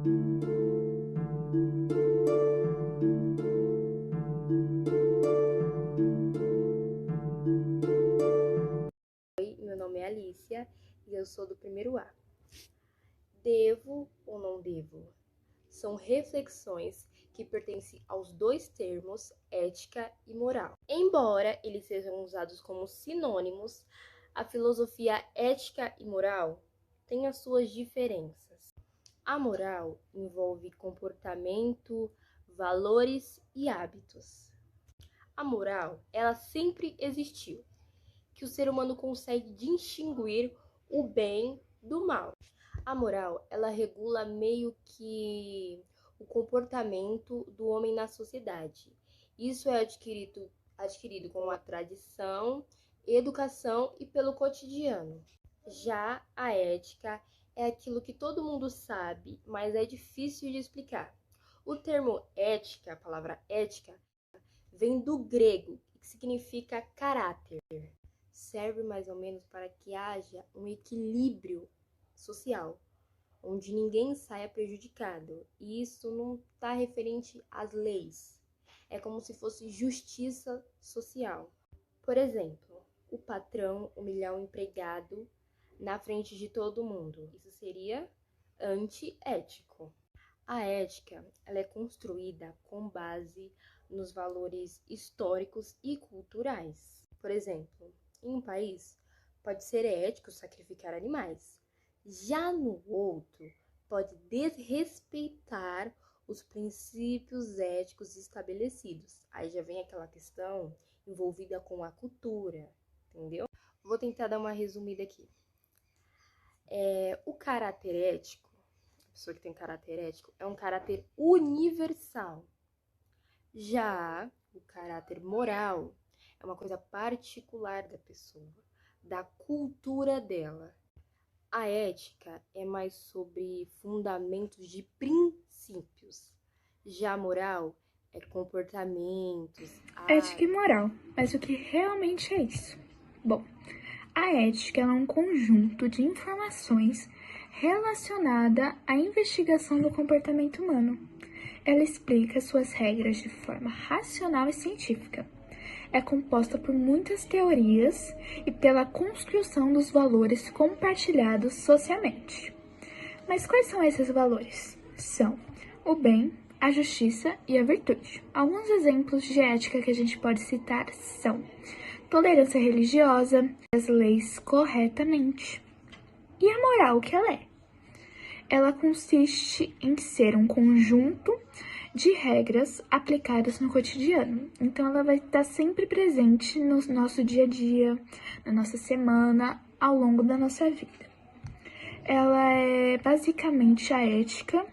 Oi, meu nome é Alicia e eu sou do primeiro A. Devo ou não devo? São reflexões que pertencem aos dois termos ética e moral. Embora eles sejam usados como sinônimos, a filosofia ética e moral tem as suas diferenças. A moral envolve comportamento, valores e hábitos. A moral, ela sempre existiu, que o ser humano consegue distinguir o bem do mal. A moral, ela regula meio que o comportamento do homem na sociedade. Isso é adquirido com a tradição, educação e pelo cotidiano. Já a ética é aquilo que todo mundo sabe, mas é difícil de explicar. O termo ética, a palavra ética, vem do grego, que significa caráter. Serve mais ou menos para que haja um equilíbrio social, onde ninguém saia prejudicado. E isso não está referente às leis. É como se fosse justiça social. Por exemplo, o patrão humilhar o empregado na frente de todo mundo. Isso seria antiético. A ética, ela é construída com base nos valores históricos e culturais. Por exemplo, em um país, pode ser ético sacrificar animais. Já no outro, pode desrespeitar os princípios éticos estabelecidos. Aí já vem aquela questão envolvida com a cultura, entendeu? Vou tentar dar uma resumida aqui. O caráter ético, a pessoa que tem caráter ético, é um caráter universal. Já o caráter moral é uma coisa particular da pessoa, da cultura dela. A ética é mais sobre fundamentos de princípios. Já a moral é comportamentos. Ética e moral. Mas o que realmente é isso? Bom, a ética é um conjunto de informações relacionada à investigação do comportamento humano. Ela explica suas regras de forma racional e científica. É composta por muitas teorias e pela construção dos valores compartilhados socialmente. Mas quais são esses valores? São o bem, a justiça e a virtude. Alguns exemplos de ética que a gente pode citar são tolerância religiosa, as leis corretamente. E a moral, o que ela é? Ela consiste em ser um conjunto de regras aplicadas no cotidiano. Então, ela vai estar sempre presente no nosso dia a dia, na nossa semana, ao longo da nossa vida. Ela é basicamente a ética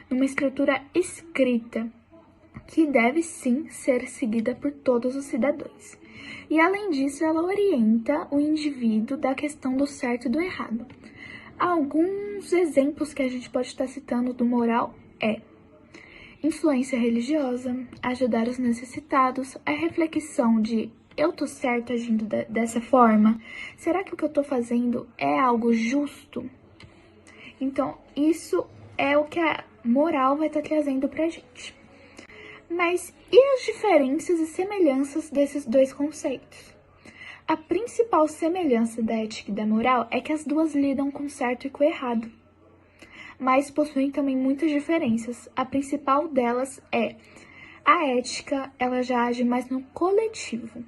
numa estrutura escrita que deve sim ser seguida por todos os cidadãos. E além disso, ela orienta o indivíduo da questão do certo e do errado. Alguns exemplos que a gente pode estar citando do moral é influência religiosa, ajudar os necessitados, a reflexão de eu tô certo agindo dessa forma? Será que o que eu tô fazendo é algo justo? Então, isso é o que a moral vai estar trazendo pra gente. Mas e as diferenças e semelhanças desses dois conceitos? A principal semelhança da ética e da moral é que as duas lidam com o certo e com o errado. Mas possuem também muitas diferenças. A principal delas é a ética, ela já age mais no coletivo.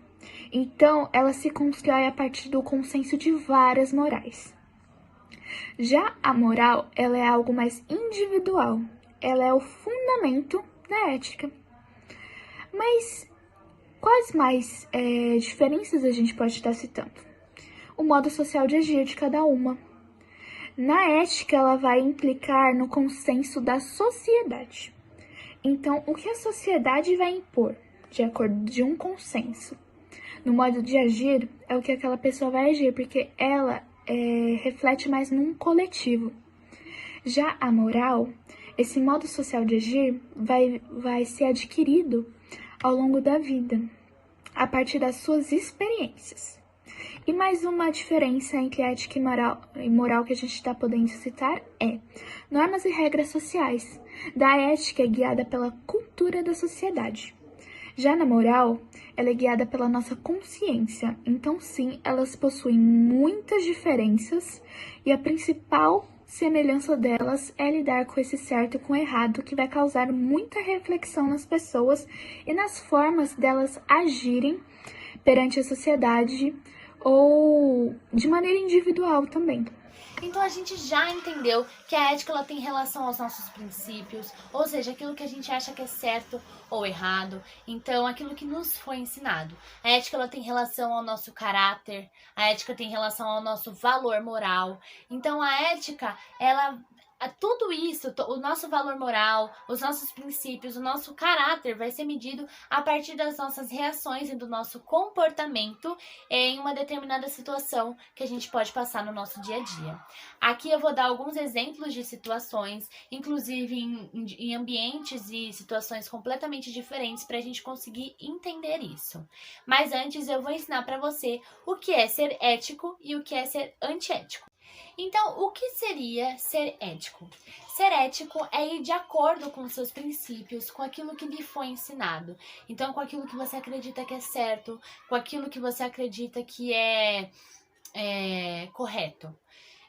Então, ela se constrói a partir do consenso de várias morais. Já a moral, ela é algo mais individual. Ela é o fundamento da ética. Mas quais mais diferenças a gente pode estar citando? O modo social de agir de cada uma. Na ética, ela vai implicar no consenso da sociedade. Então, o que a sociedade vai impor, de acordo de um consenso? No modo de agir, é o que aquela pessoa vai agir, porque ela reflete mais num coletivo. Já a moral, esse modo social de agir vai ser adquirido ao longo da vida, a partir das suas experiências. E mais uma diferença entre ética e moral que a gente está podendo citar é normas e regras sociais. Da ética é guiada pela cultura da sociedade. Já na moral, ela é guiada pela nossa consciência. Então, sim, elas possuem muitas diferenças e a principal semelhança delas é lidar com esse certo e com o errado, que vai causar muita reflexão nas pessoas e nas formas delas agirem perante a sociedade ou de maneira individual também. Então a gente já entendeu que a ética ela tem relação aos nossos princípios, ou seja, aquilo que a gente acha que é certo ou errado, então aquilo que nos foi ensinado. A ética ela tem relação ao nosso caráter, a ética tem relação ao nosso valor moral. Então a ética, tudo isso, o nosso valor moral, os nossos princípios, o nosso caráter vai ser medido a partir das nossas reações e do nosso comportamento em uma determinada situação que a gente pode passar no nosso dia a dia. Aqui eu vou dar alguns exemplos de situações, inclusive em ambientes e situações completamente diferentes para a gente conseguir entender isso. Mas antes eu vou ensinar para você o que é ser ético e o que é ser antiético. Então, o que seria ser ético? Ser ético é ir de acordo com os seus princípios, com aquilo que lhe foi ensinado. Então, com aquilo que você acredita que é certo, com aquilo que você acredita que é correto.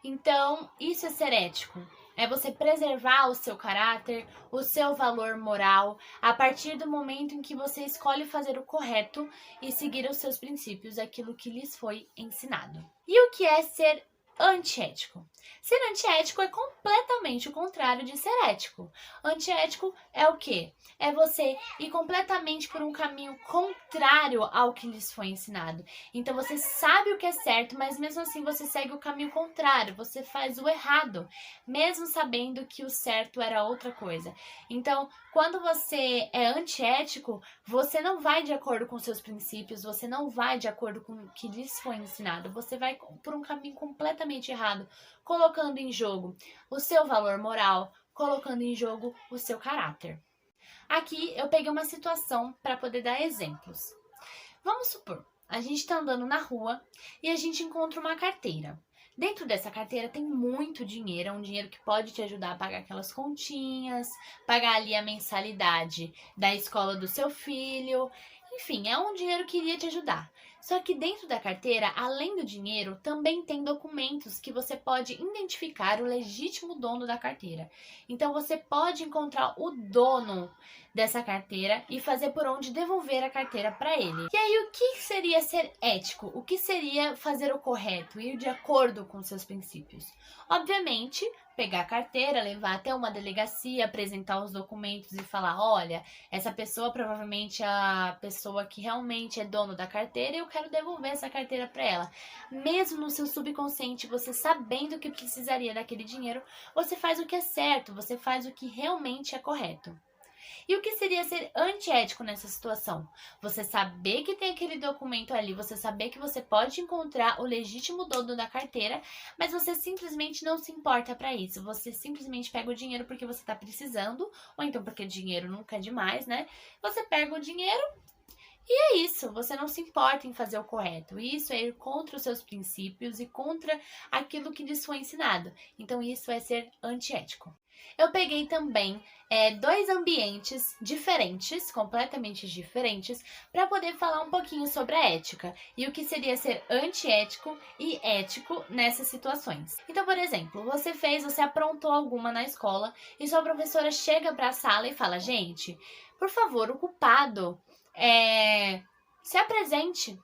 Então, isso é ser ético. É você preservar o seu caráter, o seu valor moral, a partir do momento em que você escolhe fazer o correto e seguir os seus princípios, aquilo que lhes foi ensinado. E o que é ser antiético? Ser antiético é completamente o contrário de ser ético. Antiético é o quê? É você ir completamente por um caminho contrário ao que lhes foi ensinado. Então você sabe o que é certo, mas mesmo assim você segue o caminho contrário, você faz o errado, mesmo sabendo que o certo era outra coisa. Então, quando você é antiético, você não vai de acordo com seus princípios, você não vai de acordo com o que lhes foi ensinado, você vai por um caminho completamente errado, colocando em jogo o seu valor moral, colocando em jogo o seu caráter. Aqui eu peguei uma situação para poder dar exemplos. Vamos supor, a gente está andando na rua e a gente encontra uma carteira. Dentro dessa carteira tem muito dinheiro, é um dinheiro que pode te ajudar a pagar aquelas continhas, pagar ali a mensalidade da escola do seu filho, enfim, é um dinheiro que iria te ajudar. Só que dentro da carteira, além do dinheiro, também tem documentos que você pode identificar o legítimo dono da carteira. Então você pode encontrar o dono dessa carteira e fazer por onde devolver a carteira para ele. E aí, o que seria ser ético? O que seria fazer o correto, ir de acordo com seus princípios? Obviamente, pegar a carteira, levar até uma delegacia, apresentar os documentos e falar, olha, essa pessoa provavelmente é a pessoa que realmente é dono da carteira e eu quero devolver essa carteira para ela. Mesmo no seu subconsciente, você sabendo que precisaria daquele dinheiro, você faz o que é certo, você faz o que realmente é correto. E o que seria ser antiético nessa situação? Você saber que tem aquele documento ali, você saber que você pode encontrar o legítimo dono da carteira, mas você simplesmente não se importa para isso. Você simplesmente pega o dinheiro porque você está precisando, ou então porque dinheiro nunca é demais, né? Você pega o dinheiro e é isso, você não se importa em fazer o correto. Isso é ir contra os seus princípios e contra aquilo que lhes foi ensinado. Então isso é ser antiético. Eu peguei também dois ambientes diferentes, completamente diferentes, para poder falar um pouquinho sobre a ética e o que seria ser antiético e ético nessas situações. Então, por exemplo, você aprontou alguma na escola e sua professora chega para a sala e fala, gente, por favor, o culpado se apresente.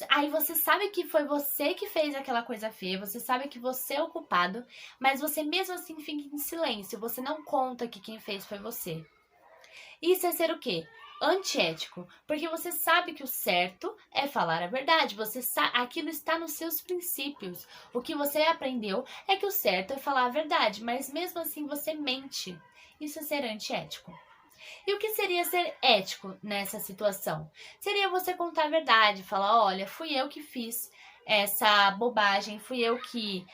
Aí você sabe que foi você que fez aquela coisa feia, você sabe que você é o culpado, mas você mesmo assim fica em silêncio, você não conta que quem fez foi você. Isso é ser o quê? Antiético, porque você sabe que o certo é falar a verdade, aquilo está nos seus princípios. O que você aprendeu é que o certo é falar a verdade, mas mesmo assim você mente. Isso é ser antiético. E o que seria ser ético nessa situação? Seria você contar a verdade, falar, olha, fui eu que fiz essa bobagem, fui eu que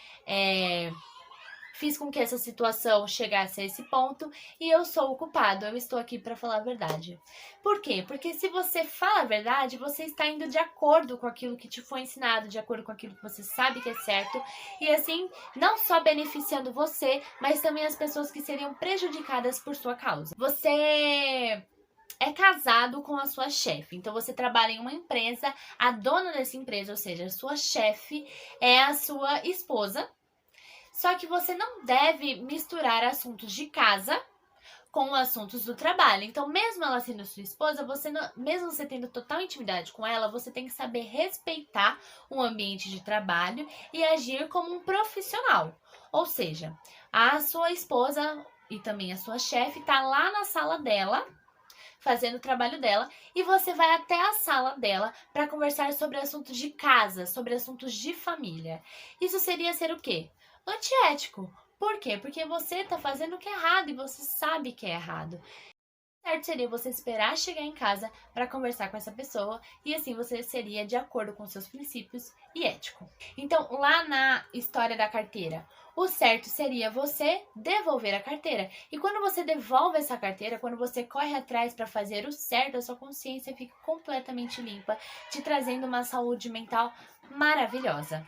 fiz com que essa situação chegasse a esse ponto e eu sou o culpado, eu estou aqui para falar a verdade. Por quê? Porque se você fala a verdade, você está indo de acordo com aquilo que te foi ensinado, de acordo com aquilo que você sabe que é certo, e assim, não só beneficiando você, mas também as pessoas que seriam prejudicadas por sua causa. Você é casado com a sua chefe. Então você trabalha em uma empresa, a dona dessa empresa, ou seja, a sua chefe, é a sua esposa. Só que você não deve misturar assuntos de casa com assuntos do trabalho. Então, mesmo ela sendo sua esposa, mesmo você tendo total intimidade com ela, você tem que saber respeitar o ambiente de trabalho e agir como um profissional. Ou seja, a sua esposa e também a sua chefe está lá na sala dela, fazendo o trabalho dela, e você vai até a sala dela para conversar sobre assuntos de casa, sobre assuntos de família. Isso seria ser o quê? Antiético. Por quê? Porque você está fazendo o que é errado e você sabe que é errado. Certo seria você esperar chegar em casa para conversar com essa pessoa e assim você seria de acordo com seus princípios e ético. Então, lá na história da carteira, o certo seria você devolver a carteira. E quando você devolve essa carteira, quando você corre atrás para fazer o certo, a sua consciência fica completamente limpa, te trazendo uma saúde mental maravilhosa.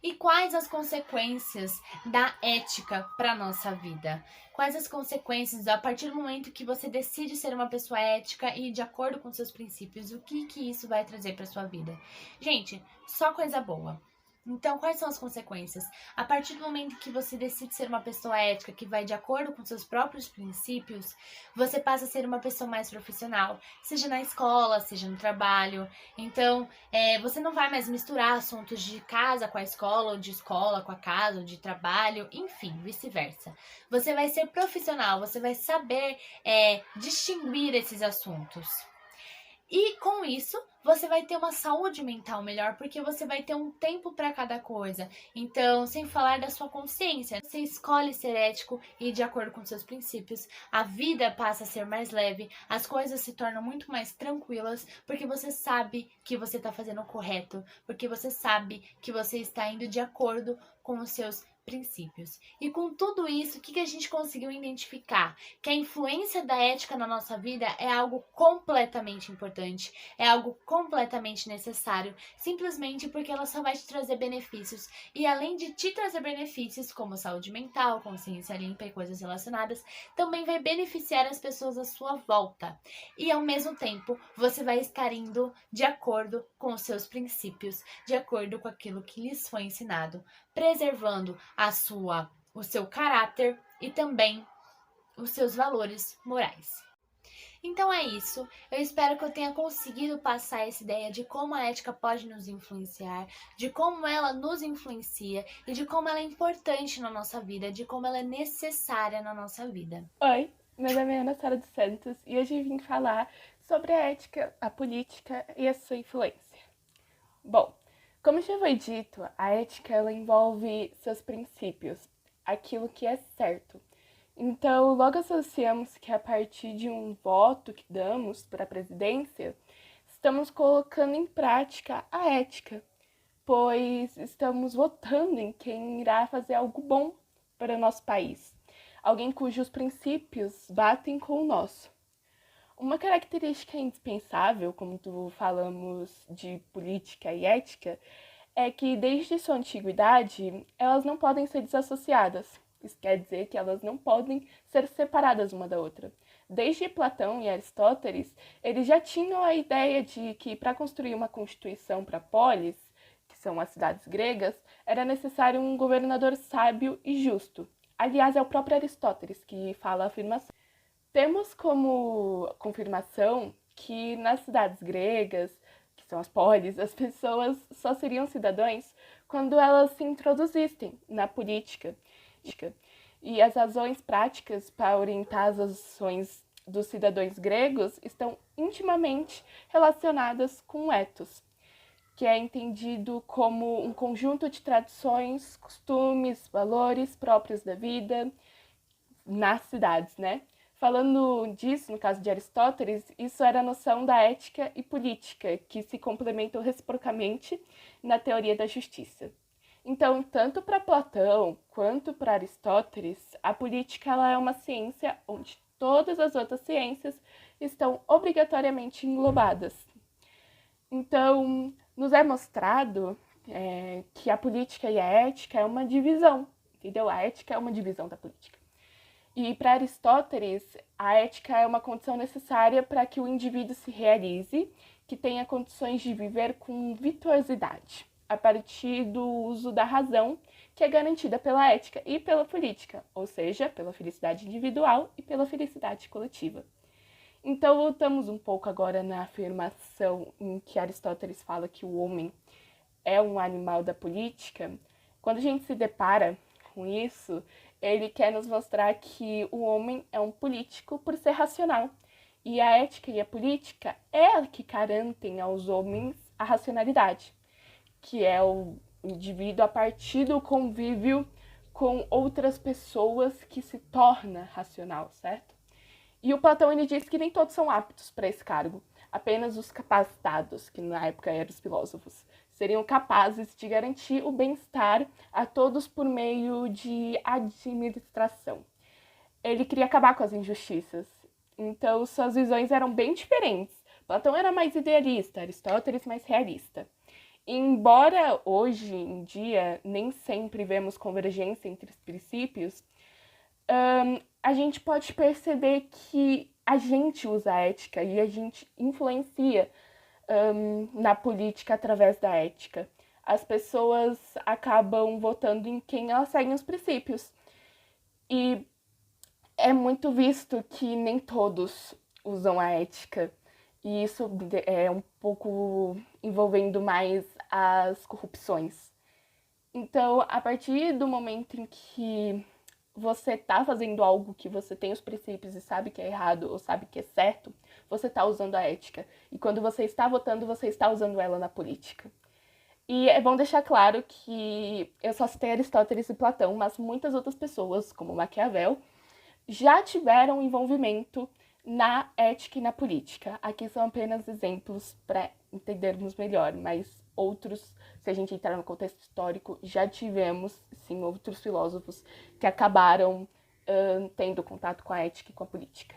E quais as consequências da ética para nossa vida? Quais as consequências a partir do momento que você decide ser uma pessoa ética e de acordo com seus princípios? O que isso vai trazer para sua vida? Gente, só coisa boa. Então, quais são as consequências? A partir do momento que você decide ser uma pessoa ética, que vai de acordo com seus próprios princípios, você passa a ser uma pessoa mais profissional, seja na escola, seja no trabalho. Então, você não vai mais misturar assuntos de casa com a escola, ou de escola com a casa, ou de trabalho, enfim, vice-versa. Você vai ser profissional, você vai saber distinguir esses assuntos. E com isso, você vai ter uma saúde mental melhor, porque você vai ter um tempo para cada coisa. Então, sem falar da sua consciência, você escolhe ser ético e de acordo com seus princípios, a vida passa a ser mais leve, as coisas se tornam muito mais tranquilas, porque você sabe que você está fazendo o correto, porque você sabe que você está indo de acordo com os seus princípios. E com tudo isso, o que a gente conseguiu identificar? Que a influência da ética na nossa vida é algo completamente importante, é algo completamente necessário, simplesmente porque ela só vai te trazer benefícios. E além de te trazer benefícios como saúde mental, consciência limpa e coisas relacionadas, também vai beneficiar as pessoas à sua volta. E ao mesmo tempo, você vai estar indo de acordo com os seus princípios, de acordo com aquilo que lhes foi ensinado, preservando o seu caráter e também os seus valores morais. Então é isso, eu espero que eu tenha conseguido passar essa ideia de como a ética pode nos influenciar, de como ela nos influencia e de como ela é importante na nossa vida, de como ela é necessária na nossa vida. Oi, meu nome é Ana Sara dos Santos e hoje eu vim falar sobre a ética, a política e a sua influência. Bom, como já foi dito, a ética ela envolve seus princípios, aquilo que é certo. Então, logo associamos que a partir de um voto que damos para a presidência, estamos colocando em prática a ética, pois estamos votando em quem irá fazer algo bom para o nosso país, alguém cujos princípios batem com o nosso. Uma característica indispensável, como falamos de política e ética, é que desde sua antiguidade, elas não podem ser desassociadas. Isso quer dizer que elas não podem ser separadas uma da outra. Desde Platão e Aristóteles, eles já tinham a ideia de que para construir uma constituição para a polis, que são as cidades gregas, era necessário um governador sábio e justo. Aliás, é o próprio Aristóteles que fala a afirmação. Temos como confirmação que nas cidades gregas, que são as polis, as pessoas só seriam cidadãos quando elas se introduzissem na política. E as razões práticas para orientar as ações dos cidadãos gregos estão intimamente relacionadas com o ethos, que é entendido como um conjunto de tradições, costumes, valores próprios da vida nas cidades, né? Falando disso, no caso de Aristóteles, isso era a noção da ética e política, que se complementam reciprocamente na teoria da justiça. Então, tanto para Platão quanto para Aristóteles, a política ela é uma ciência onde todas as outras ciências estão obrigatoriamente englobadas. Então, nos é mostrado que a política e a ética é uma divisão, entendeu? A ética é uma divisão da política. E para Aristóteles, a ética é uma condição necessária para que o indivíduo se realize, que tenha condições de viver com virtuosidade, a partir do uso da razão, que é garantida pela ética e pela política, ou seja, pela felicidade individual e pela felicidade coletiva. Então, voltamos um pouco agora na afirmação em que Aristóteles fala que o homem é um animal da política. Quando a gente se depara com isso, ele quer nos mostrar que o homem é um político por ser racional. E a ética e a política é que garantem aos homens a racionalidade, que é o indivíduo a partir do convívio com outras pessoas que se torna racional, certo? E o Platão ele diz que nem todos são aptos para esse cargo, apenas os capacitados, que na época eram os filósofos, seriam capazes de garantir o bem-estar a todos por meio de administração. Ele queria acabar com as injustiças, então suas visões eram bem diferentes. Platão era mais idealista, Aristóteles mais realista. E embora hoje em dia nem sempre vemos convergência entre os princípios, a gente pode perceber que a gente usa a ética e a gente influencia na política através da ética. As pessoas acabam votando em quem elas seguem os princípios. E é muito visto que nem todos usam a ética. E isso é um pouco envolvendo mais as corrupções. Então, a partir do momento em que você tá fazendo algo que você tem os princípios e sabe que é errado ou sabe que é certo, você tá usando a ética. E quando você está votando, você está usando ela na política. E é bom deixar claro que eu só citei Aristóteles e Platão, mas muitas outras pessoas, como Maquiavel, já tiveram envolvimento na ética e na política. Aqui são apenas exemplos para entendermos melhor, mas outros, se a gente entrar no contexto histórico, já tivemos, sim, outros filósofos que acabaram tendo contato com a ética e com a política.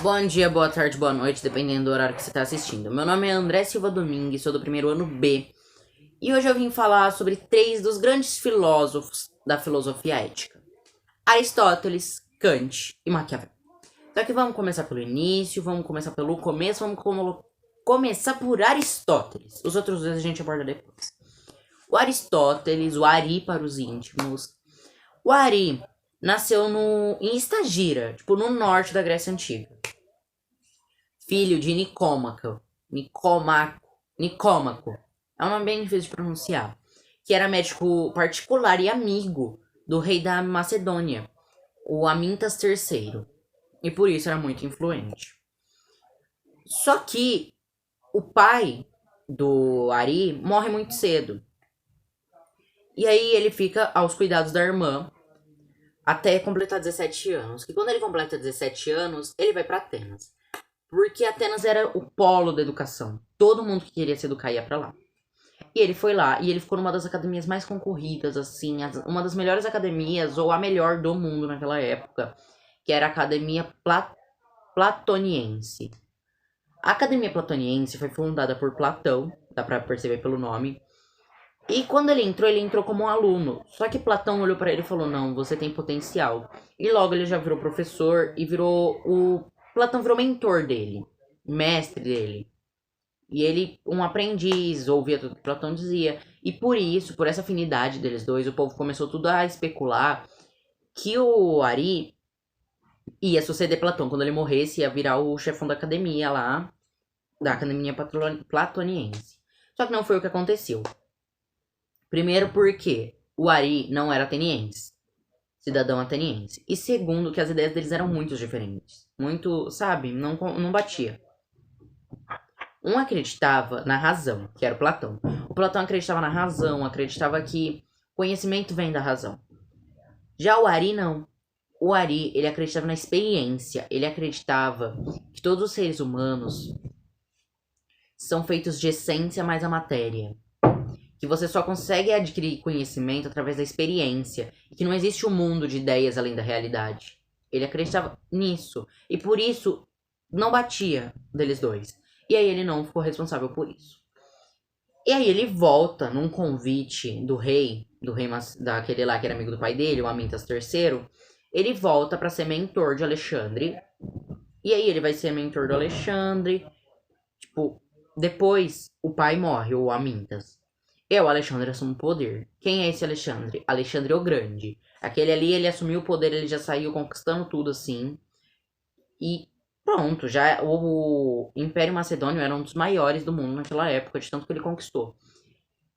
Bom dia, boa tarde, boa noite, dependendo do horário que você está assistindo. Meu nome é André Silva Domingues, sou do primeiro ano B. E hoje eu vim falar sobre 3 dos grandes filósofos da filosofia ética: Aristóteles, Kant e Maquiavel. Só que vamos começar pelo início, vamos começar pelo começo, vamos começar por Aristóteles. Os outros dois a gente aborda depois. O Aristóteles, o Ari para os íntimos. O Ari nasceu em Estagira, no norte da Grécia Antiga. Filho de Nicômaco. É um nome bem difícil de pronunciar. Que era médico particular e amigo do rei da Macedônia, o Amintas III. E por isso era muito influente. Só que o pai do Ari morre muito cedo. E aí ele fica aos cuidados da irmã até completar 17 anos. E quando ele completa 17 anos, ele vai para Atenas. Porque Atenas era o polo da educação. Todo mundo que queria se educar ia para lá. E ele foi lá e ele ficou numa das academias mais concorridas, assim, uma das melhores academias, ou a melhor do mundo naquela época, que era a Academia Platoniense. A Academia Platoniense foi fundada por Platão, dá pra perceber pelo nome. E quando ele entrou como um aluno. Só que Platão olhou pra ele e falou: não, você tem potencial. E logo ele já virou professor e Platão virou mentor dele, mestre dele. E ele, um aprendiz, ouvia tudo que Platão dizia. E por isso, por essa afinidade deles dois, o povo começou tudo a especular que o Ari ia suceder Platão. Quando ele morresse, ia virar o chefão da academia lá, da Academia Platoniense. Só que não foi o que aconteceu. Primeiro porque o Ari não era ateniense, cidadão ateniense. E segundo que as ideias deles eram muito diferentes. Muito, sabe, não batia. Um acreditava na razão, que era o Platão. O Platão acreditava na razão, acreditava que conhecimento vem da razão. Já o Ari não. O Ari, ele acreditava na experiência. Ele acreditava que todos os seres humanos são feitos de essência mais a matéria. que você só consegue adquirir conhecimento através da experiência e que não existe um mundo de ideias além da realidade. Ele acreditava nisso e por isso não batia deles dois. E aí ele não ficou responsável por isso. E aí ele volta num convite do rei daquele lá que era amigo do pai dele, o Amintas III. Ele volta pra ser mentor de Alexandre. E aí ele vai ser mentor do Alexandre. Tipo, depois o pai morre, o Amintas. E o Alexandre assume o poder. Quem é esse Alexandre? Alexandre o Grande. Aquele ali, ele assumiu o poder, ele já saiu conquistando tudo assim. E pronto, já o Império Macedônio era um dos maiores do mundo naquela época, de tanto que ele conquistou.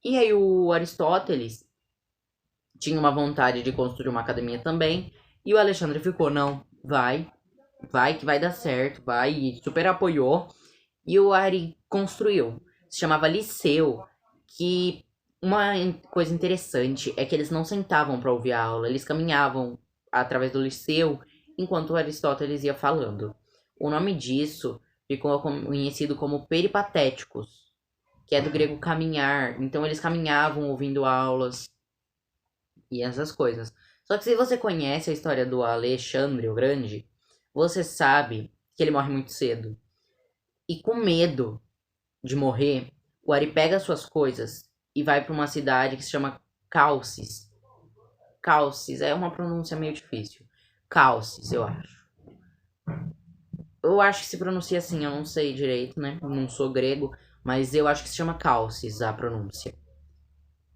E aí o Aristóteles tinha uma vontade de construir uma academia também. E o Alexandre ficou, não, vai que vai dar certo, vai, e super apoiou. E o Ari construiu. Se chamava Liceu, que uma coisa interessante é que eles não sentavam para ouvir a aula, eles caminhavam através do Liceu enquanto o Aristóteles ia falando. O nome disso ficou conhecido como peripatéticos, que é do grego caminhar. Então eles caminhavam ouvindo aulas e essas coisas. Só que se você conhece a história do Alexandre o Grande, você sabe que ele morre muito cedo. E com medo de morrer, o Ari pega suas coisas e vai para uma cidade que se chama Calcis. Calcis é uma pronúncia meio difícil. Calcis, eu acho. Eu acho que se pronuncia assim, eu não sei direito, né? Eu não sou grego, mas eu acho que se chama Calcis a pronúncia.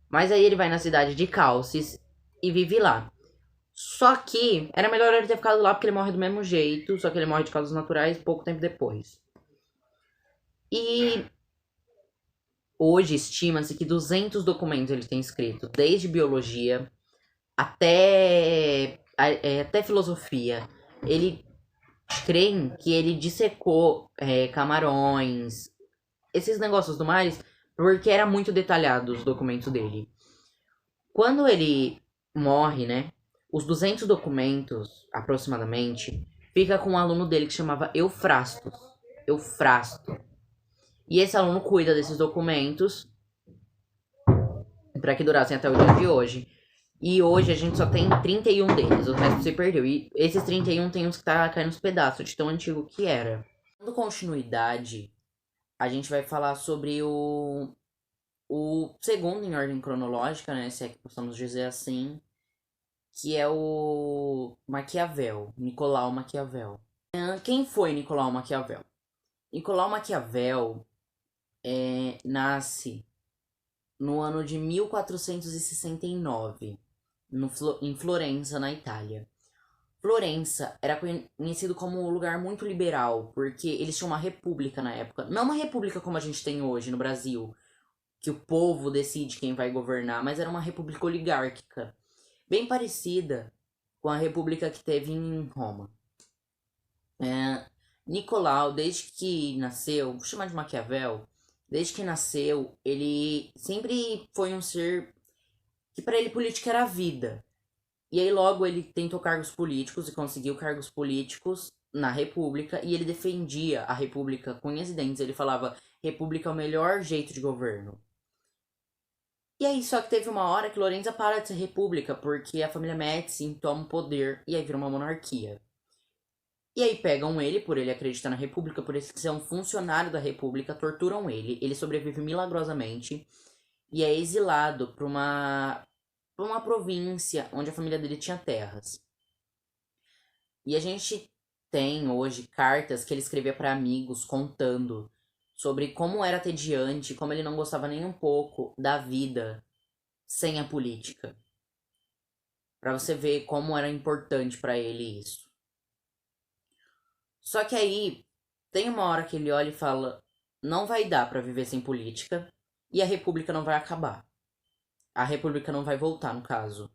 Mas aí ele vai na cidade de Calcis e vive lá. Só que era melhor ele ter ficado lá porque ele morre do mesmo jeito, só que ele morre de causas naturais pouco tempo depois. E hoje estima-se que 200 documentos ele tem escrito, desde biologia até filosofia. Ele creem que ele dissecou camarões, esses negócios do mar, porque era muito detalhado os documentos dele. Quando ele morre, né, os 200 documentos, aproximadamente, fica com um aluno dele que chamava Eufrasto. E esse aluno cuida desses documentos para que durassem até o dia de hoje. E hoje a gente só tem 31 deles, o resto se perdeu. E esses 31 tem uns que tá caindo nos pedaços, de tão antigo que era. Dando continuidade, a gente vai falar sobre o segundo em ordem cronológica, né, se é que possamos dizer assim, que é o Maquiavel, Nicolau Maquiavel. Quem foi Nicolau Maquiavel? Nicolau Maquiavel nasce no ano de 1469, em Florença, na Itália. Florença era conhecido como um lugar muito liberal, porque eles tinham uma república na época. Não uma república como a gente tem hoje no Brasil, que o povo decide quem vai governar, mas era uma república oligárquica, bem parecida com a república que teve em Roma. Nicolau, desde que nasceu, vou chamar de Maquiavel, desde que nasceu, ele sempre foi um ser que para ele política era a vida. E aí logo ele tentou cargos políticos e conseguiu cargos políticos na república, e ele defendia a república com unhas e dentes. Ele falava, república é o melhor jeito de governo. E aí só que teve uma hora que Florença para de ser república, porque a família Médici toma o poder, e aí vira uma monarquia. E aí pegam ele, por ele acreditar na república, por ele ser um funcionário da república, torturam ele sobrevive milagrosamente, e é exilado para uma província onde a família dele tinha terras. E a gente tem hoje cartas que ele escrevia para amigos contando sobre como era tediante, como ele não gostava nem um pouco da vida sem a política. Para você ver como era importante para ele isso. Só que aí tem uma hora que ele olha e fala, não vai dar para viver sem política e a república não vai acabar. A república não vai voltar, no caso.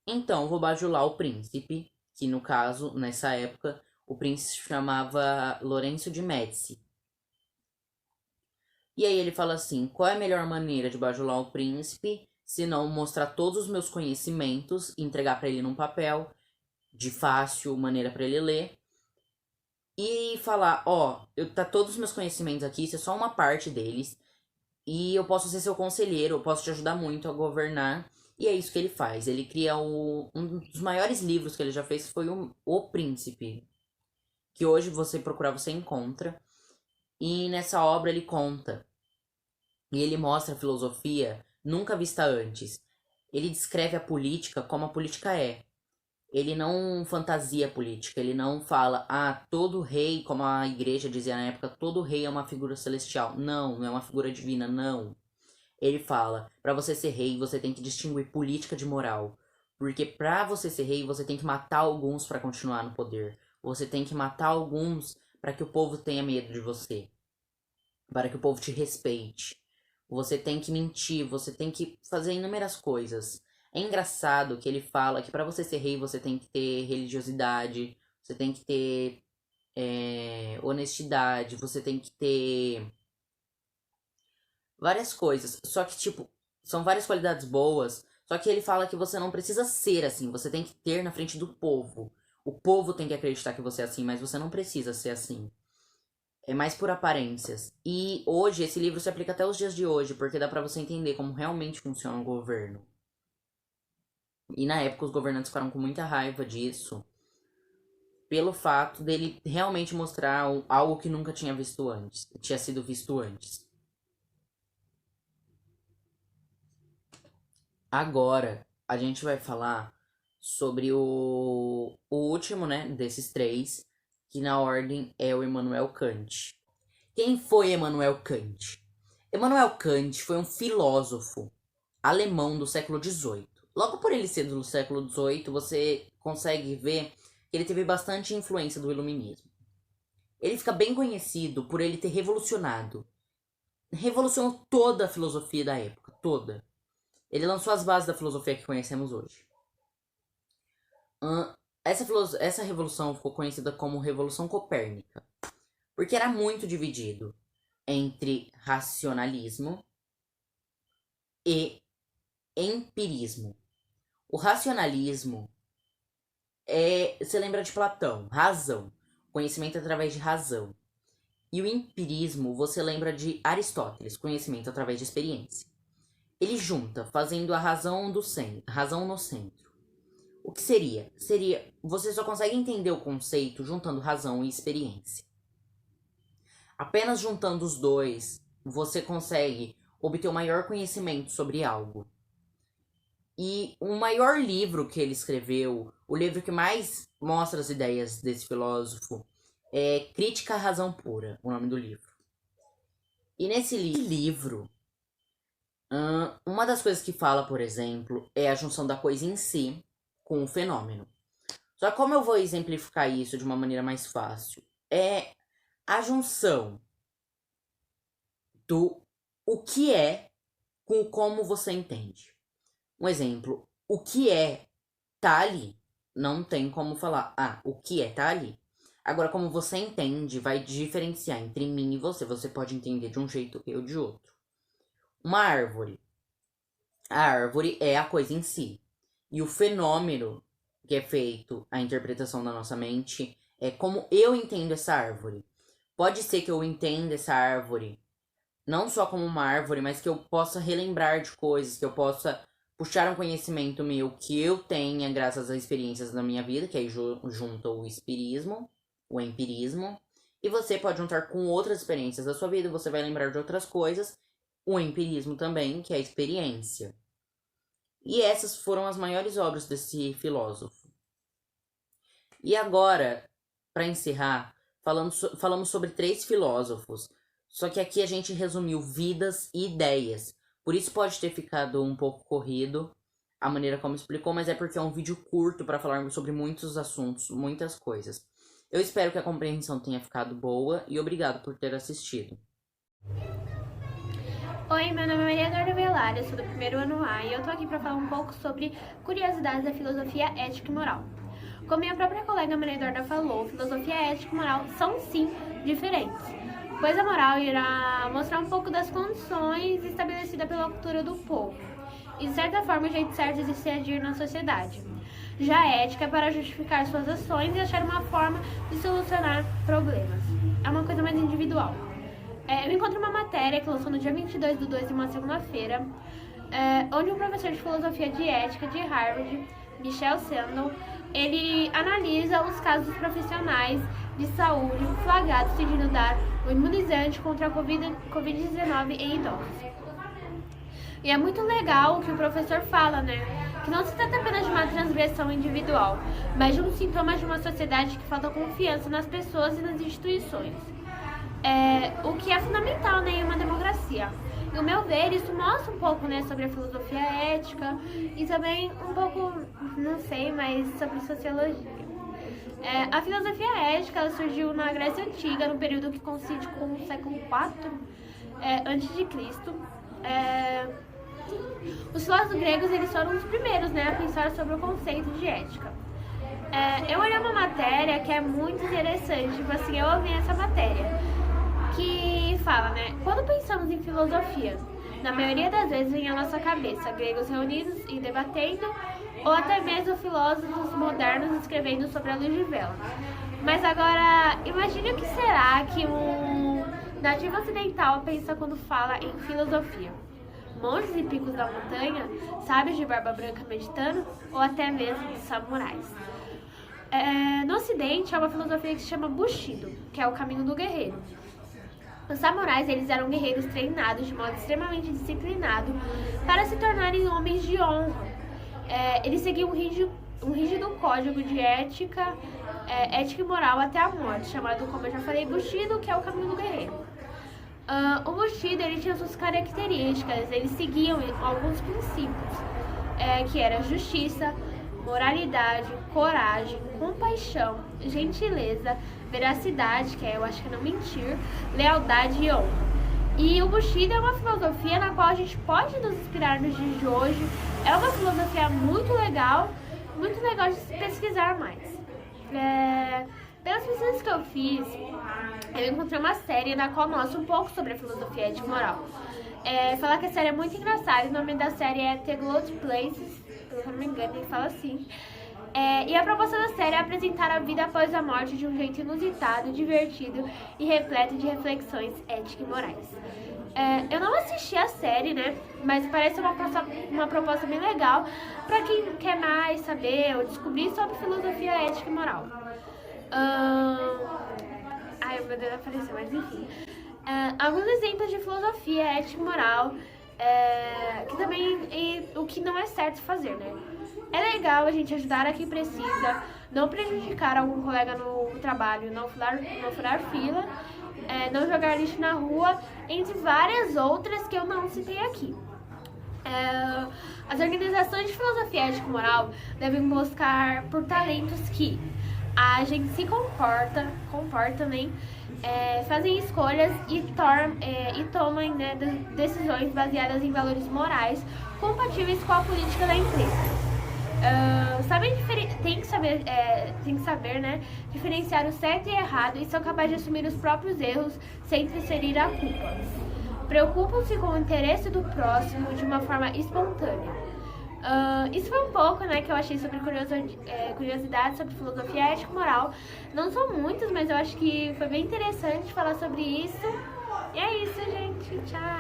Então, vou bajular o príncipe, que no caso, nessa época, o príncipe se chamava Lourenço de Médici. E aí ele fala assim, qual é a melhor maneira de bajular o príncipe, se não mostrar todos os meus conhecimentos, entregar para ele num papel, de fácil maneira para ele ler, e falar, tá todos os meus conhecimentos aqui, isso é só uma parte deles, e eu posso ser seu conselheiro, eu posso te ajudar muito a governar. E é isso que ele faz. Ele cria um dos maiores livros que ele já fez, foi o Príncipe, que hoje você procurar, você encontra. E nessa obra ele conta, e ele mostra a filosofia nunca vista antes. Ele descreve a política como a política é. Ele não fantasia a política, ele não fala, todo rei, como a igreja dizia na época, todo rei é uma figura celestial. Não, não é uma figura divina, não. Ele fala, para você ser rei, você tem que distinguir política de moral. Porque para você ser rei, você tem que matar alguns para continuar no poder. Você tem que matar alguns para que o povo tenha medo de você. Para que o povo te respeite. Você tem que mentir, você tem que fazer inúmeras coisas. É engraçado que ele fala que para você ser rei, você tem que ter religiosidade, você tem que ter honestidade, você tem que ter várias coisas. Só que, tipo, são várias qualidades boas. Só que ele fala que você não precisa ser assim, você tem que ter na frente do povo. O povo tem que acreditar que você é assim, mas você não precisa ser assim. É mais por aparências. E hoje, esse livro se aplica até os dias de hoje, porque dá pra você entender como realmente funciona o governo. E na época os governantes ficaram com muita raiva disso, pelo fato dele realmente mostrar algo que nunca tinha sido visto antes. Agora, a gente vai falar sobre o último, né, desses três, que na ordem é o Immanuel Kant. Quem foi Immanuel Kant? Immanuel Kant foi um filósofo alemão do século XVIII. Logo por ele ser do século XVIII, você consegue ver que ele teve bastante influência do iluminismo. Ele fica bem conhecido por ele ter revolucionou toda a filosofia da época, toda. Ele lançou as bases da filosofia que conhecemos hoje. Essa revolução ficou conhecida como Revolução Copérnica, porque era muito dividido entre racionalismo e empirismo. O racionalismo você lembra de Platão, razão, conhecimento através de razão. E o empirismo, você lembra de Aristóteles, conhecimento através de experiência. Ele junta, fazendo a razão no centro. O que seria? Você só consegue entender o conceito juntando razão e experiência. Apenas juntando os dois, você consegue obter o maior conhecimento sobre algo. E o maior livro que ele escreveu, o livro que mais mostra as ideias desse filósofo, é Crítica à Razão Pura, o nome do livro. E nesse livro, uma das coisas que fala, por exemplo, é a junção da coisa em si com o fenômeno. Só que como eu vou exemplificar isso de uma maneira mais fácil? É a junção do o que é com como você entende. Um exemplo, o que é tá ali. Não tem como falar, o que é tá ali. Agora, como você entende, vai diferenciar entre mim e você. Você pode entender de um jeito, eu de outro. Uma árvore. A árvore é a coisa em si. E o fenômeno que é feito, a interpretação da nossa mente, é como eu entendo essa árvore. Pode ser que eu entenda essa árvore não só como uma árvore, mas que eu possa relembrar de coisas, que eu possa puxar um conhecimento meu que eu tenha graças às experiências da minha vida, que aí junta o empirismo, e você pode juntar com outras experiências da sua vida, você vai lembrar de outras coisas, o empirismo também, que é a experiência. E essas foram as maiores obras desse filósofo. E agora, para encerrar, falamos sobre 3 filósofos, só que aqui a gente resumiu vidas e ideias. Por isso pode ter ficado um pouco corrido a maneira como explicou, mas é porque é um vídeo curto para falarmos sobre muitos assuntos, muitas coisas. Eu espero que a compreensão tenha ficado boa e obrigado por ter assistido. Oi, meu nome é Maria Eduarda Velar, eu sou do primeiro ano A e eu tô aqui para falar um pouco sobre curiosidades da filosofia ética e moral. Como minha própria colega Maria Eduarda falou, filosofia ética e moral são sim diferentes, pois a moral irá mostrar um pouco das condições estabelecidas pela cultura do povo e, de certa forma, o jeito certo de se agir na sociedade. Já a ética é para justificar suas ações e achar uma forma de solucionar problemas. É uma coisa mais individual. Eu encontrei uma matéria que lançou no dia 22/2, em uma segunda-feira, onde um professor de filosofia de ética de Harvard, Michel Sandel, ele analisa os casos profissionais de saúde flagrados decidindo dar o imunizante contra a Covid-19 em idosos. E é muito legal o que o professor fala, né? Que não se trata apenas de uma transgressão individual, mas de um sintoma de uma sociedade que falta confiança nas pessoas e nas instituições. O que é fundamental, né, em uma democracia. E, ao meu ver, isso mostra um pouco, né, sobre a filosofia ética e também um pouco, não sei, mas sobre sociologia. A filosofia ética ela surgiu na Grécia Antiga, no período que coincide com o século IV a.C. Os filósofos gregos eles foram os primeiros, né, a pensar sobre o conceito de ética. Eu olhei uma matéria que é muito interessante, tipo assim, eu ouvi essa matéria, que fala, né, quando pensamos em filosofia, na maioria das vezes vem à nossa cabeça gregos reunidos e debatendo, ou até mesmo filósofos modernos escrevendo sobre a luz de vela. Mas agora, imagine o que será que um nativo ocidental pensa quando fala em filosofia. Monges e picos da montanha, sábios de barba branca meditando, ou até mesmo samurais. No ocidente, há uma filosofia que se chama Bushido, que é o caminho do guerreiro. Os samurais, eles eram guerreiros treinados de modo extremamente disciplinado para se tornarem homens de honra. Eles seguiam um rígido código de ética e moral até a morte, chamado, como eu já falei, Bushido, que é o caminho do guerreiro. O Bushido, ele tinha suas características, eles seguiam alguns princípios, que era justiça, moralidade, coragem, compaixão, gentileza, veracidade, que eu acho que é não mentir, lealdade e honra. E o Bushido é uma filosofia na qual a gente pode nos inspirar nos dias de hoje. É uma filosofia muito legal de se pesquisar mais. Pelas pesquisas que eu fiz, eu encontrei uma série na qual mostra um pouco sobre a filosofia ética e moral. Falar que a série é muito engraçada, o nome da série é The Good Places, se não me engano, ele fala assim. E a proposta da série é apresentar a vida após a morte de um jeito inusitado, divertido e repleto de reflexões éticas e morais. Eu não assisti a série, né? Mas parece uma proposta bem legal para quem quer mais saber ou descobrir sobre filosofia ética e moral. Ai, meu Deus, apareceu, mas enfim. Alguns exemplos de filosofia ética e moral, que também o que não é certo fazer, né? É legal a gente ajudar a quem precisa, não prejudicar algum colega no trabalho, não furar fila, não jogar lixo na rua, entre várias outras que eu não citei aqui. As organizações de filosofia ética e moral devem buscar por talentos que agem, se comportam, né, fazem escolhas e tomam, né, decisões baseadas em valores morais compatíveis com a política da empresa. Tem que saber, né, diferenciar o certo e errado e são capazes de assumir os próprios erros sem transferir a culpa. Preocupam-se com o interesse do próximo de uma forma espontânea. Isso foi um pouco, né, que eu achei sobre curiosidade sobre filosofia ética e moral. Não são muitas, mas eu acho que foi bem interessante falar sobre isso. E é isso, gente. Tchau!